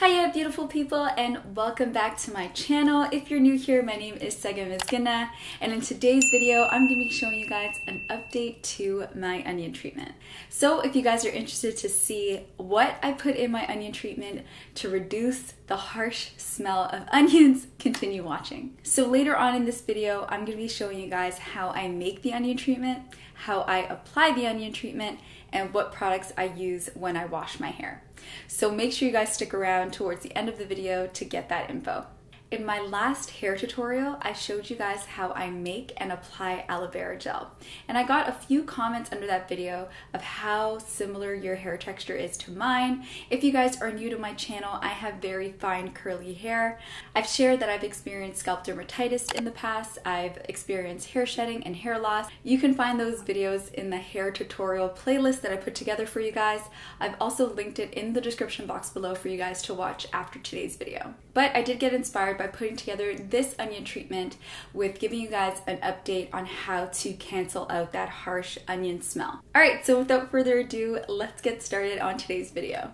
Hiya beautiful people, and welcome back to my channel. If you're new here, my name is Segenhm, and in today's video I'm going to be showing you guys an update to my onion treatment. So if you guys are interested to see what I put in my onion treatment to reduce the harsh smell of onions, continue watching. So later on in this video I'm going to be showing you guys how I make the onion treatment, how I apply the onion treatment, and what products I use when I wash my hair. So make sure you guys stick around towards the end of the video to get that info. In my last hair tutorial, I showed you guys how I make and apply aloe vera gel. And I got a few comments under that video of how similar your hair texture is to mine. If you guys are new to my channel, I have very fine curly hair. I've shared that I've experienced scalp dermatitis in the past. I've experienced hair shedding and hair loss. You can find those videos in the hair tutorial playlist that I put together for you guys. I've also linked it in the description box below for you guys to watch after today's video. But I did get inspired by putting together this onion treatment with giving you guys an update on how to cancel out that harsh onion smell. Alright, so without further ado, let's get started on today's video.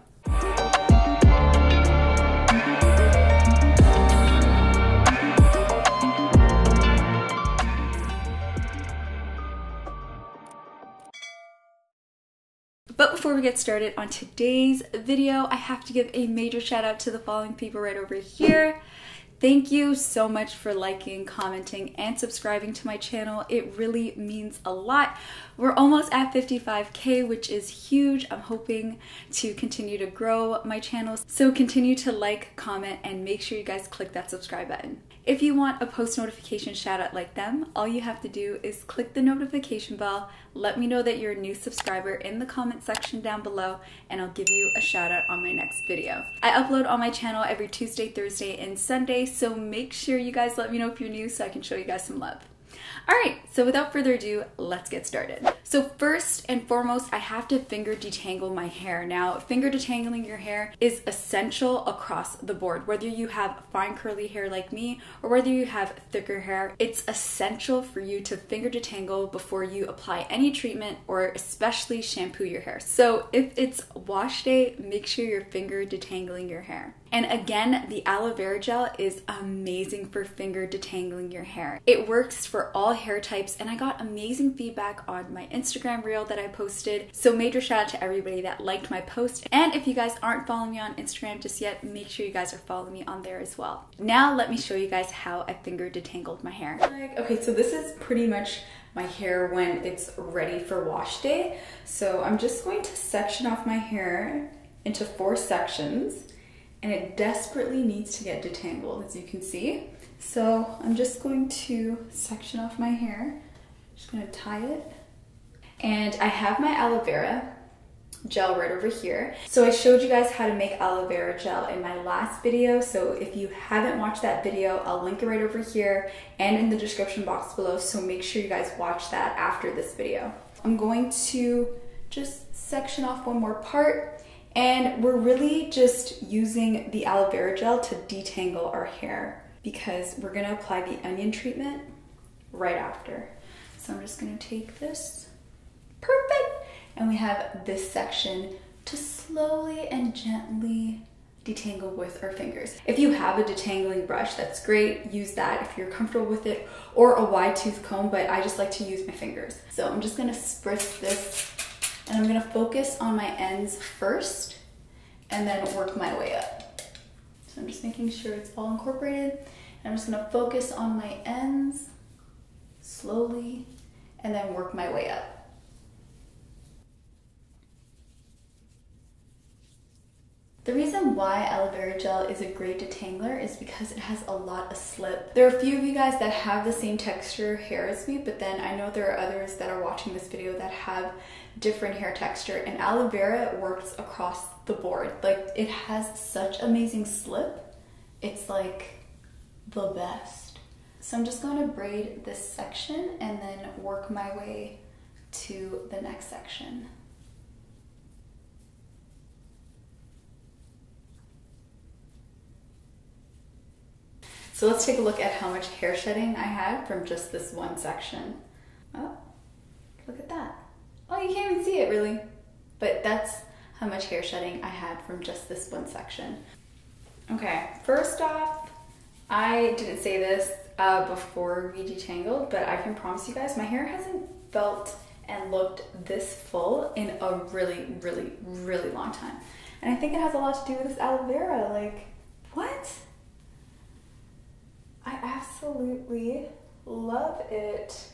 But before we get started on today's video, I have to give a major shout out to the following people right over here. Thank you so much for liking, commenting, and subscribing to my channel. It really means a lot. We're almost at 55K, which is huge. I'm hoping to continue to grow my channel. So continue to like, comment, and make sure you guys click that subscribe button. If you want a post notification shout out like them, all you have to do is click the notification bell, let me know that you're a new subscriber in the comment section down below, and I'll give you a shout out on my next video. I upload on my channel every Tuesday, Thursday, and Sunday, so make sure you guys let me know if you're new so I can show you guys some love. Alright, so without further ado, let's get started. So first and foremost, I have to finger detangle my hair. Now, finger detangling your hair is essential across the board. Whether you have fine curly hair like me or whether you have thicker hair, it's essential for you to finger detangle before you apply any treatment or especially shampoo your hair. So if it's wash day, make sure you're finger detangling your hair. And again, the aloe vera gel is amazing for finger detangling your hair. It works for all hair types, and I got amazing feedback on my Instagram reel that I posted. So major shout out to everybody that liked my post. And if you guys aren't following me on Instagram just yet, make sure you guys are following me on there as well. Now let me show you guys how I finger detangled my hair. Okay, so this is pretty much my hair when it's ready for wash day. So I'm just going to section off my hair into 4 sections. And it desperately needs to get detangled, as you can see. So I'm just going to section off my hair. Just gonna tie it. And I have my aloe vera gel right over here. So I showed you guys how to make aloe vera gel in my last video. So if you haven't watched that video, I'll link it right over here and in the description box below. So make sure you guys watch that after this video. I'm going to just section off one more part. And we're really just using the aloe vera gel to detangle our hair because we're gonna apply the onion treatment right after. So I'm just gonna take this, perfect, and we have this section to slowly and gently detangle with our fingers. If you have a detangling brush, that's great, use that if you're comfortable with it, or a wide tooth comb, but I just like to use my fingers. So I'm just gonna spritz this. And I'm gonna focus on my ends first and then work my way up. So I'm just making sure it's all incorporated. And I'm just gonna focus on my ends slowly and then work my way up. The reason why aloe vera gel is a great detangler is because it has a lot of slip. There are a few of you guys that have the same texture hair as me, but then I know there are others that are watching this video that have different hair texture, and aloe vera works across the board. Like, it has such amazing slip. It's like the best. So I'm just going to braid this section and then work my way to the next section. So let's take a look at how much hair shedding I had from just this one section. Oh, look at that. Oh, you can't even see it really, but that's how much hair shedding I had from just this one section. Okay, first off, I didn't say this before we detangled, but I can promise you guys my hair hasn't felt and looked this full in a really, really, really long time. And I think it has a lot to do with this aloe vera. Like, what? I absolutely love it.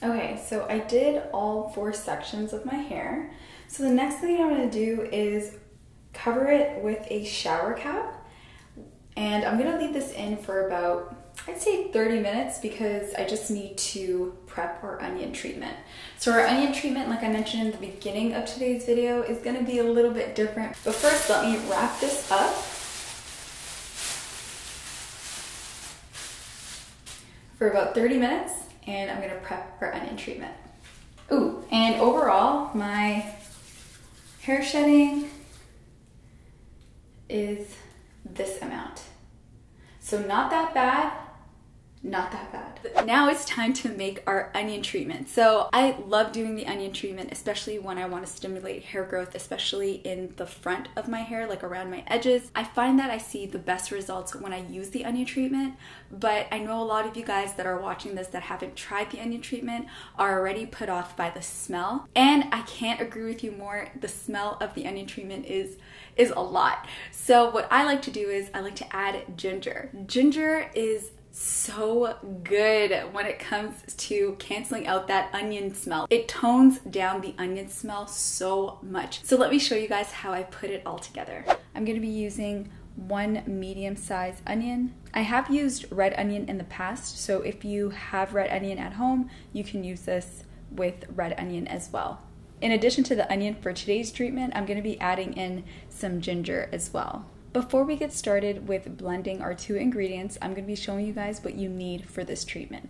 Okay, so I did all 4 sections of my hair. So the next thing I'm going to do is cover it with a shower cap. And I'm going to leave this in for about, I'd say 30 minutes because I just need to prep our onion treatment. So our onion treatment, like I mentioned in the beginning of today's video, is going to be a little bit different. But first, let me wrap this up for about 30 minutes. And I'm gonna prep for onion treatment. Ooh, and overall, my hair shedding is this amount. So not that bad, not that bad. Now it's time to make our onion treatment. So I love doing the onion treatment, especially when I want to stimulate hair growth, especially in the front of my hair, like around my edges. I find that I see the best results when I use the onion treatment, but I know a lot of you guys that are watching this that haven't tried the onion treatment are already put off by the smell. And I can't agree with you more. The smell of the onion treatment is a lot. So what I like to do is I like to add ginger. Ginger is so good when it comes to canceling out that onion smell. It tones down the onion smell so much. So let me show you guys how I put it all together. I'm going to be using 1 medium-sized onion. I have used red onion in the past, so if you have red onion at home, you can use this with red onion as well. In addition to the onion for today's treatment, I'm going to be adding in some ginger as well. Before we get started with blending our 2 ingredients, I'm going to be showing you guys what you need for this treatment.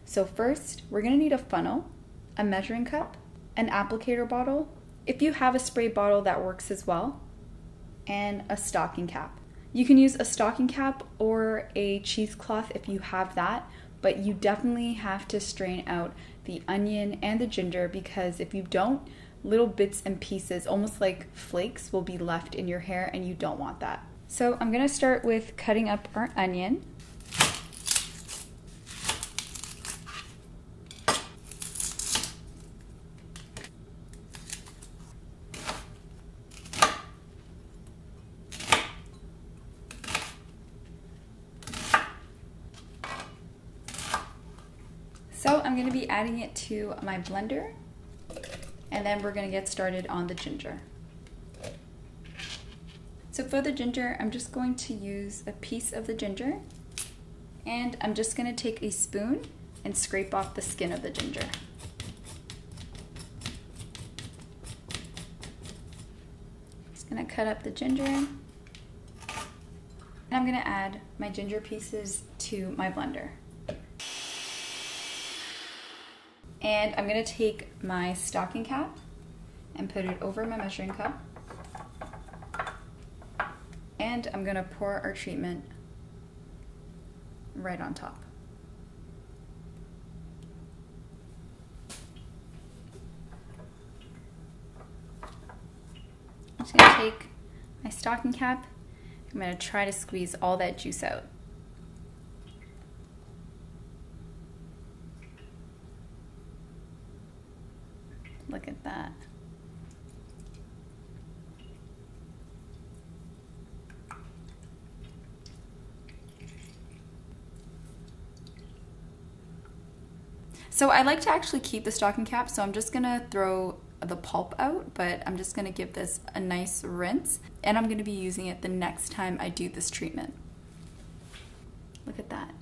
So first, we're going to need a funnel, a measuring cup, an applicator bottle, if you have a spray bottle that works as well, and a stocking cap. You can use a stocking cap or a cheesecloth if you have that, but you definitely have to strain out the onion and the ginger because if you don't, little bits and pieces, almost like flakes, will be left in your hair and you don't want that. So I'm gonna start with cutting up our onion. So I'm gonna be adding it to my blender. And then we're gonna get started on the ginger. So for the ginger, I'm just going to use a piece of the ginger and I'm just gonna take a spoon and scrape off the skin of the ginger. Just gonna cut up the ginger and I'm gonna add my ginger pieces to my blender. And I'm gonna take my stocking cap and put it over my measuring cup. And I'm gonna pour our treatment right on top. I'm just gonna take my stocking cap. I'm gonna try to squeeze all that juice out. Look at that. So I like to actually keep the stocking cap, so I'm just gonna throw the pulp out, but I'm just gonna give this a nice rinse, and I'm gonna be using it the next time I do this treatment. Look at that.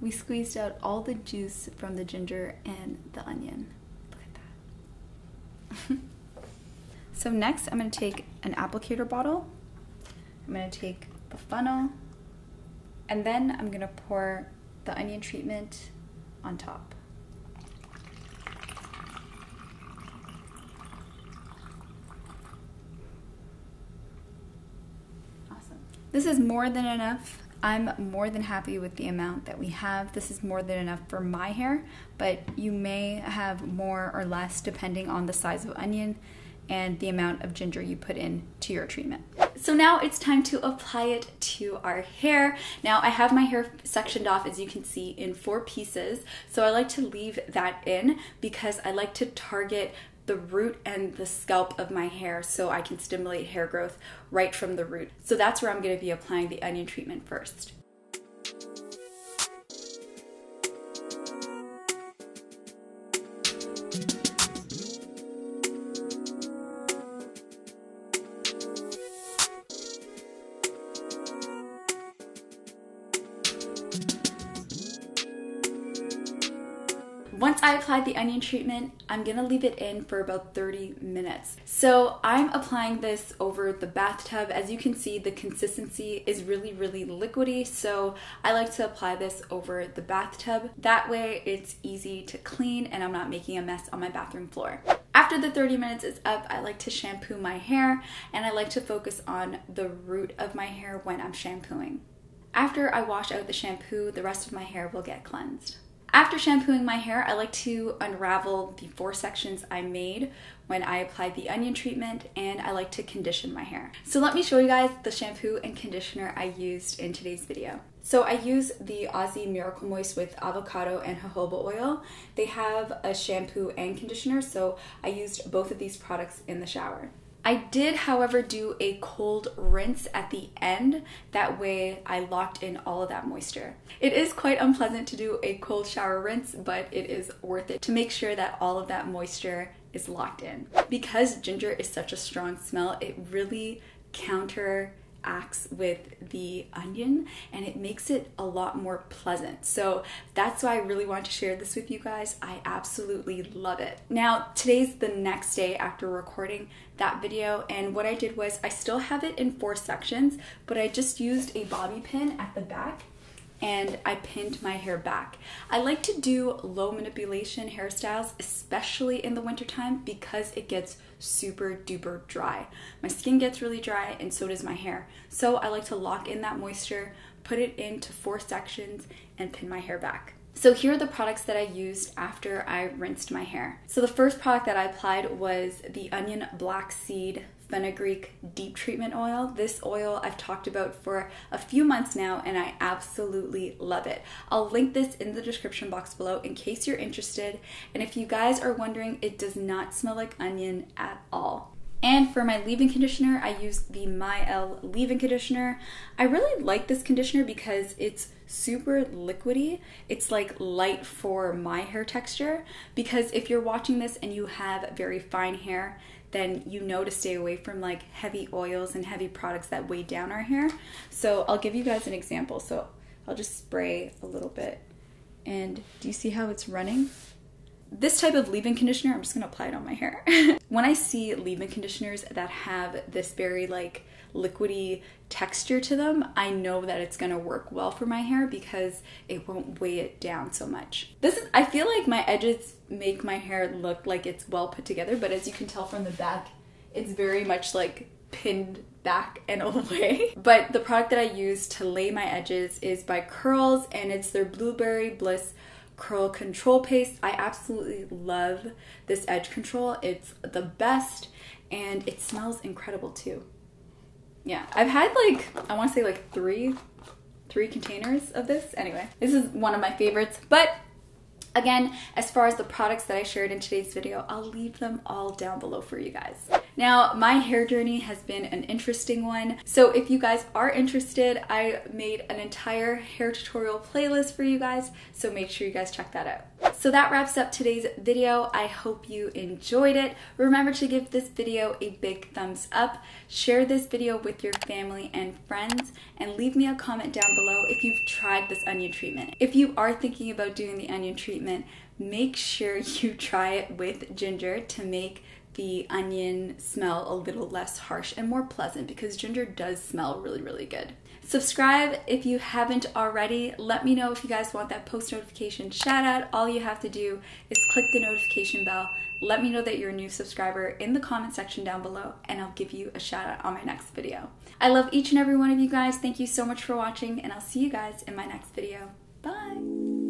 We squeezed out all the juice from the ginger and the onion. Look at that. So next, I'm gonna take an applicator bottle. I'm gonna take the funnel, and then I'm gonna pour the onion treatment on top. Awesome. This is more than enough. I'm more than happy with the amount that we have. This is more than enough for my hair, but you may have more or less depending on the size of onion and the amount of ginger you put in to your treatment. So now it's time to apply it to our hair. Now I have my hair sectioned off, as you can see, in 4 pieces. So I like to leave that in because I like to target the root and the scalp of my hair so I can stimulate hair growth right from the root. So that's where I'm gonna be applying the onion treatment first. Once I applied the onion treatment, I'm gonna leave it in for about 30 minutes. So I'm applying this over the bathtub. As you can see, the consistency is really liquidy, so I like to apply this over the bathtub. That way it's easy to clean and I'm not making a mess on my bathroom floor. After the 30 minutes is up, I like to shampoo my hair, and I like to focus on the root of my hair when I'm shampooing. After I wash out the shampoo, the rest of my hair will get cleansed. After shampooing my hair, I like to unravel the 4 sections I made when I applied the onion treatment, and I like to condition my hair. So let me show you guys the shampoo and conditioner I used in today's video. So I use the Aussie Miracle Moist with avocado and jojoba oil. They have a shampoo and conditioner, so I used both of these products in the shower. I did, however, do a cold rinse at the end. That way I locked in all of that moisture. It is quite unpleasant to do a cold shower rinse, but it is worth it to make sure that all of that moisture is locked in. Because ginger is such a strong smell, it really counteracts with the onion and it makes it a lot more pleasant. So that's why I really want to share this with you guys. I absolutely love it. Now, today's the next day after recording that video, and what I did was I still have it in 4 sections, but I just used a bobby pin at the back and I pinned my hair back. I like to do low manipulation hairstyles, especially in the wintertime, because it gets super duper dry. My skin gets really dry and so does my hair. So I like to lock in that moisture, put it into 4 sections, and pin my hair back. So here are the products that I used after I rinsed my hair. So the first product that I applied was the Onion Black Seed Fenugreek Deep Treatment Oil. This oil I've talked about for a few months now and I absolutely love it. I'll link this in the description box below in case you're interested. And if you guys are wondering, it does not smell like onion at all. And for my leave-in conditioner, I used the My leave-in conditioner. I really like this conditioner because it's super liquidy. It's like light for my hair texture, because if you're watching this and you have very fine hair, then you know to stay away from like heavy oils and heavy products that weigh down our hair. So I'll give you guys an example. So I'll just spray a little bit, and do you see how it's running? This type of leave-in conditioner, I'm just gonna apply it on my hair. When I see leave-in conditioners that have this very like liquidy texture to them, I know that it's gonna work well for my hair because it won't weigh it down so much. I feel like my edges make my hair look like it's well put together, but as you can tell from the back, it's very much like pinned back and away. But the product that I use to lay my edges is by Curls, and it's their Blueberry Bliss Curl Control Paste. I absolutely love this edge control. It's the best and it smells incredible too. Yeah, I've had like, I want to say like three containers of this. Anyway, this is one of my favorites. But again, as far as the products that I shared in today's video, I'll leave them all down below for you guys. Now, my hair journey has been an interesting one. So if you guys are interested, I made an entire hair tutorial playlist for you guys. So make sure you guys check that out. So that wraps up today's video. I hope you enjoyed it. Remember to give this video a big thumbs up, share this video with your family and friends, and leave me a comment down below if you've tried this onion treatment. If you are thinking about doing the onion treatment, make sure you try it with ginger to make the onion smell a little less harsh and more pleasant, because ginger does smell really, really good. Subscribe if you haven't already. Let me know if you guys want that post notification shout out. All you have to do is click the notification bell. Let me know that you're a new subscriber in the comment section down below, and I'll give you a shout out on my next video. I love each and every one of you guys. Thank you so much for watching, and I'll see you guys in my next video. Bye.